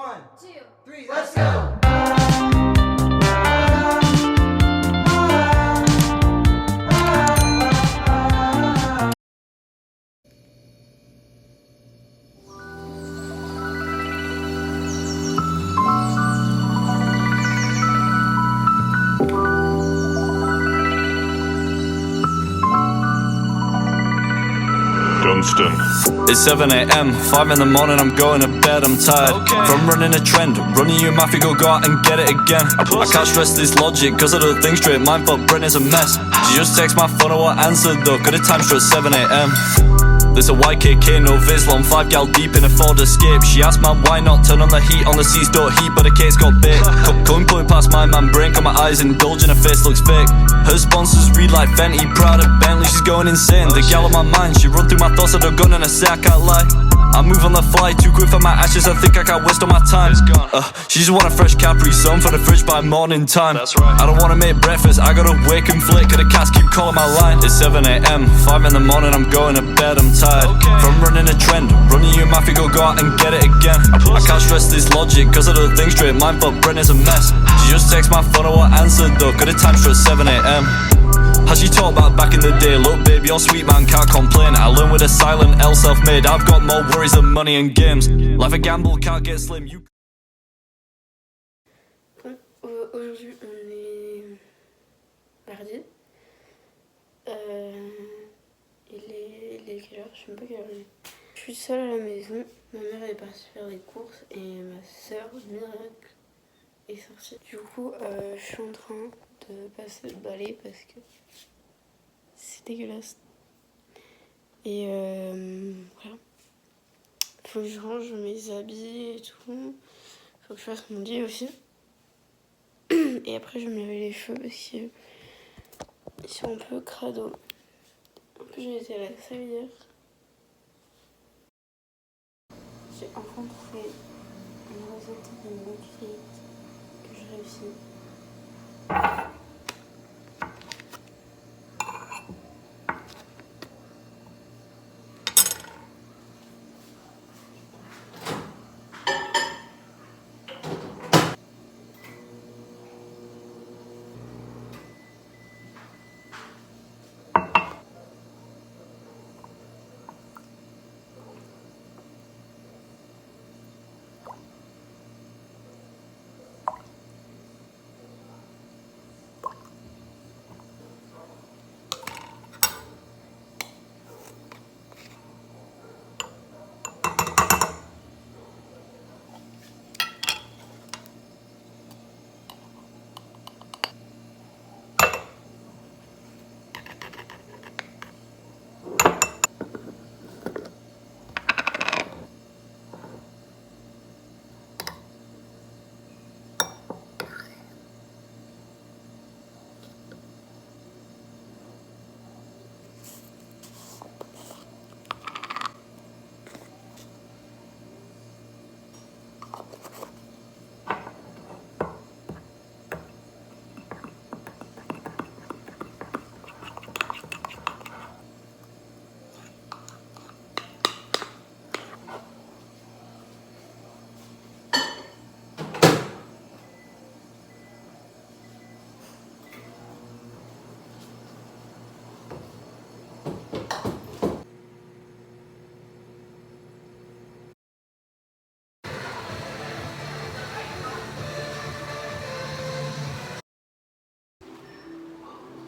1, 2, 3, let's go! Dunstan. It's 7 a.m, 5 in the morning, I'm going to bed, I'm tired from running a trend, running you math, go out and get it again. I can't stress this logic, cause I don't think straight, mind but brain is a mess. She just texts my phone, I won't answer though, got a time straight 7 a.m. There's a YKK, no Vislon, 5 gal deep in a Ford Escape. She asked man why not, turn on the heat, on the seats don't heat, but the case got big. Coming point past my man brain, got my eyes indulging, her face looks fake. Her sponsors read like Fenty, Prada, Bentley, she's going insane. The gal on my mind, she run through my thoughts, I don't gun and I say I can't lie. I move on the fly, too quick for my ashes, I think I can't waste all my time. She just want a fresh Capri Sun for the fridge by morning time. That's right. I don't wanna make breakfast, I gotta wake and flick, cause the cats keep calling my line. It's 7 a.m, 5 in the morning, I'm going to bed, I'm tired from running a trend, running you math, go out and get it again. I can't stress this logic, cause I don't think straight, mind but brain is a mess. She just texts my phone, I won't answer though, cause the time straight 7 a.m. How she talk about back in the day, look babe, your sweet man can't complain. I learn with a silent L, self-made, I've got more worries than money and games. Life a gamble, can't get slim, you... Aujourd'hui on est mardi. Il est quelle heure? Je sais même pas quelle heure il est. Je suis seule à la maison, ma mère est partie faire des courses et ma soeur, miracle, est sortie. Du coup je suis en train de passer le balai parce que c'est dégueulasse. Et voilà. Faut que je range mes habits et tout. Faut que je fasse mon lit aussi. Et après je vais me laver les cheveux parce qu'ils sont un peu crado. En plus j'ai été à la salle hier. J'ai enfin trouvé une recette de milkshake que je réussis.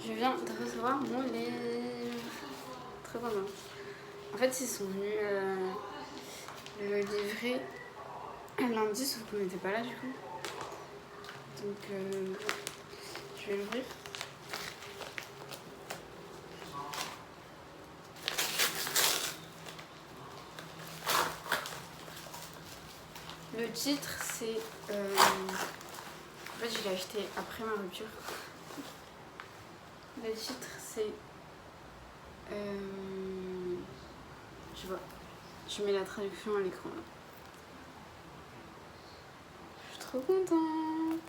Je viens de recevoir mon livre. Très content. En fait, ils sont venus le livrer lundi, sauf qu'on n'était pas là du coup. Donc, je vais l'ouvrir. Le titre, c'est... En fait, je l'ai acheté après ma rupture. Le titre c'est... je vois, je mets la traduction à l'écran là. Je suis trop contente.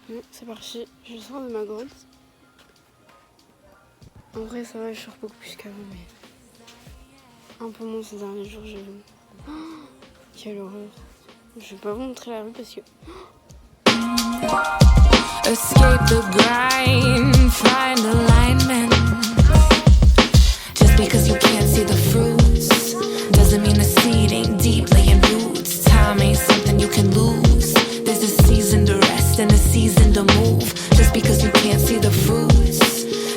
Bon, c'est parti, je sors de ma grotte. En vrai, ça va, je sors beaucoup plus qu'avant, mais un peu moins ces derniers jours, j'avoue. Oh, quelle horreur. Je vais pas vous montrer la rue parce que... Escape the grind, find alignment. Just because you can't see the fruits doesn't mean the seed ain't deep laying roots. Time ain't something you can lose. There's a season to rest and a season to move. Just because you can't see the fruits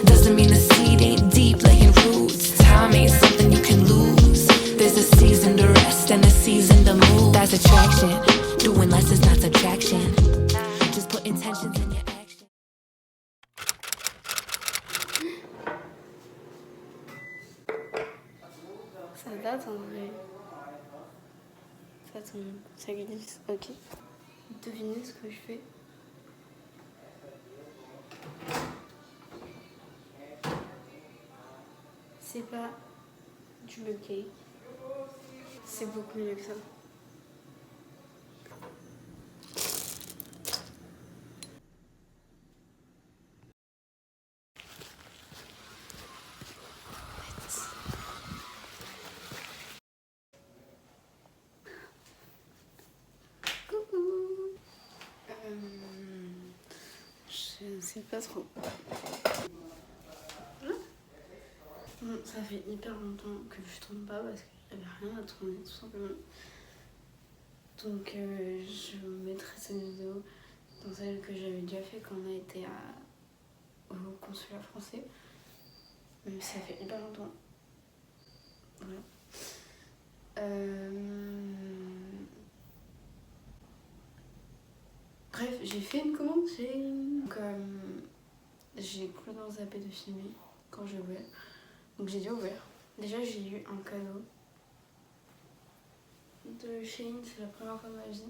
doesn't mean the seed ain't deep laying roots. Time ain't something you can lose. There's a season to rest and a season to move. That's attraction. Doing less is not subtraction. Just put intentions in your action. Ça date en vrai. Ça tombe, ça glisse. Ok. Devinez ce que je fais. C'est pas du cake. C'est beaucoup mieux que ça. Je sais pas trop. Bon, ça fait hyper longtemps que je tourne pas parce que j'avais rien à tourner tout simplement. Donc je mettrai cette vidéo dans celle que j'avais déjà fait quand on a été au consulat français. Même si ça fait hyper longtemps. Voilà. Bref, j'ai fait une commande chez... Donc, j'ai complètement zappé de filmer quand j'ai ouvert. Donc j'ai déjà ouvert. Déjà j'ai eu un cadeau de Shein, c'est la première fois de ma vie.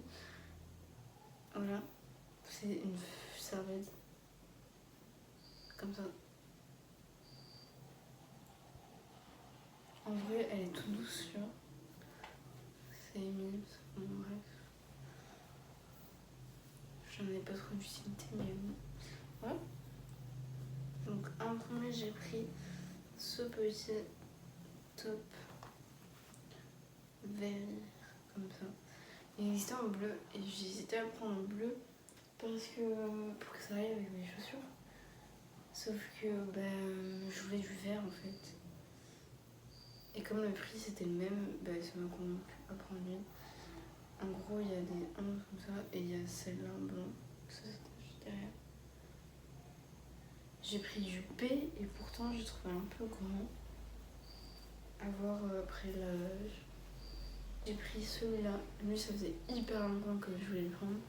Voilà. C'est une serviette. Comme ça. En vrai, elle est toute douce, tu vois. C'est mignon. Bon, bref. J'en ai pas trop d'utilité, mais bon. Ouais. Donc en premier, j'ai pris ce petit top vert, comme ça. Il existait en bleu, et j'hésitais à prendre en bleu parce que pour que ça aille avec mes chaussures. Sauf que je voulais du vert en fait. Et comme le prix c'était le même, ça m'a convaincu à prendre une. En gros, il y a des 11 comme ça et il y a celle-là en blanc. Ça, c'est juste derrière. J'ai pris du P et pourtant j'ai trouvé un peu grand. À voir après l'âge. J'ai pris celui-là. Lui, ça faisait hyper longtemps que je voulais le prendre.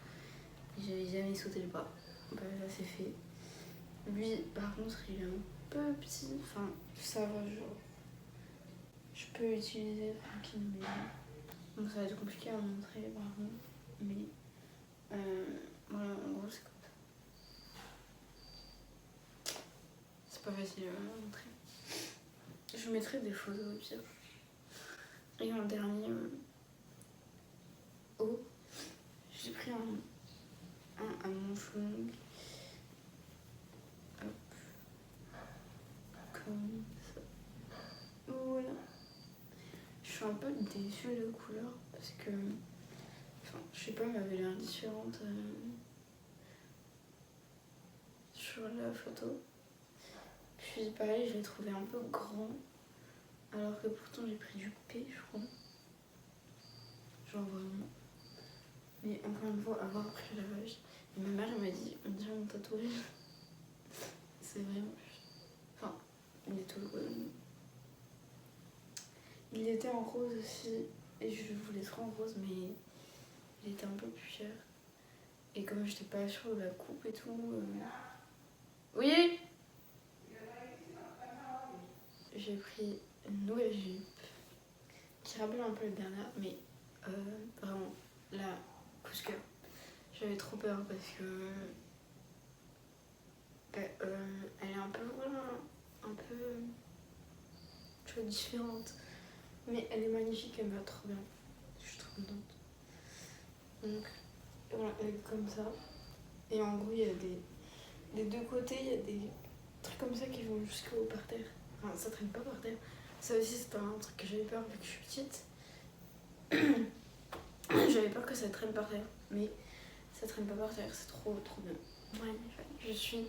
Et j'avais jamais sauté le pas. Là, c'est fait. Lui, par contre, il est un peu petit. Enfin, ça va, genre. Je peux l'utiliser tranquillement. Donc ça va être compliqué à montrer par contre. Mais voilà, en gros c'est comme ça. C'est pas facile à montrer. Je mettrai des photos au pire. Et en dernier haut, j'ai pris un à manches longues. Hop. Comme ça. Voilà. Je suis un peu déçue de couleur parce que, enfin, je sais pas, elle m'avait l'air différente sur la photo. Puis pareil, je l'ai trouvé un peu grand, alors que pourtant j'ai pris du P, je crois. Genre vraiment. Mais encore une fois, avoir pris la vache. Et ma mère elle m'a dit, on dirait mon tatouage. C'est vraiment. Enfin, il est tout rose. Il était en rose aussi, et je voulais trop en rose, mais il était un peu plus cher. Et comme j'étais pas sûre de la coupe et tout... Oui. J'ai pris une nouvelle jupe, qui rappelle un peu la dernière, mais vraiment, là, coup de cœur. J'avais trop peur parce que... elle est un peu, voilà, un peu... tu vois, différente. Mais elle est magnifique, elle me va trop bien. Je suis trop contente. Donc voilà, elle est comme ça. Et en gros, il y a des deux côtés, il y a trucs comme ça qui vont jusqu'au par terre. Enfin, ça traîne pas par terre. Ça aussi, c'est un truc que j'avais peur vu que je suis petite. J'avais peur que ça traîne par terre, mais ça traîne pas par terre, c'est trop bien. Magnifique. Je suis.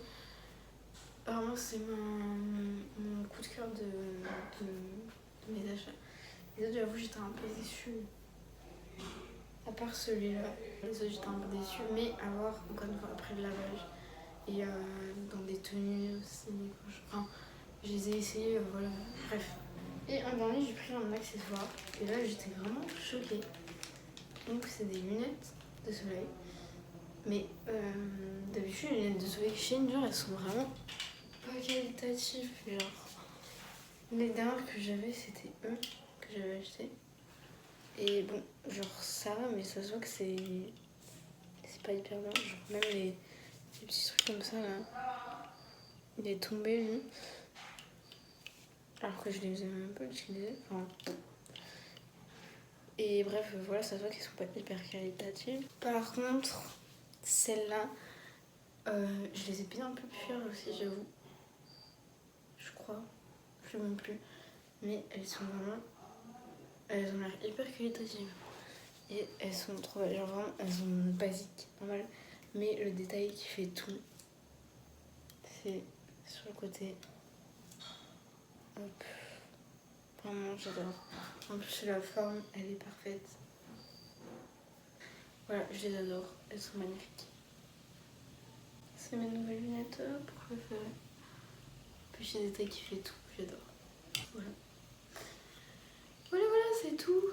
Vraiment, c'est mon coup de cœur de mes achats. Les autres, j'avoue, j'étais un peu déçue. À part celui-là, les autres, j'étais un peu déçue, mais à voir encore une fois après le lavage. Et dans des tenues aussi. Enfin, je les ai essayés, voilà. Bref. Et en dernier, j'ai pris un accessoire. Et là, j'étais vraiment choquée. Donc, c'est des lunettes de soleil. Mais d'habitude, les lunettes de soleil chez Injure, elles sont vraiment pas qualitatives. Genre, les dernières que j'avais, c'était eux que j'avais acheté. Et bon, genre ça va, mais ça se voit que c'est pas hyper bien. Genre, même les petits trucs comme ça là, il est tombé lui. Alors que je les ai même pas utilisés. Enfin, et bref, voilà, ça se voit qu'ils sont pas hyper qualitatives. Par contre, celles-là, je les ai bien un peu plus fières aussi, j'avoue. Je crois, je sais même plus. Mais elles sont vraiment. Elles ont l'air hyper qualitatives. Et elles sont trop belles. Genre vraiment, elles sont basiques, normal. Mais le détail qui fait tout, c'est sur le côté. Hop. Vraiment, j'adore. En plus, la forme, elle est parfaite. Voilà, je les adore. Elles sont magnifiques. C'est mes nouvelles lunettes préférées. Puis j'ai des détails qui fait tout. J'adore. Voilà. Voilà, c'est tout.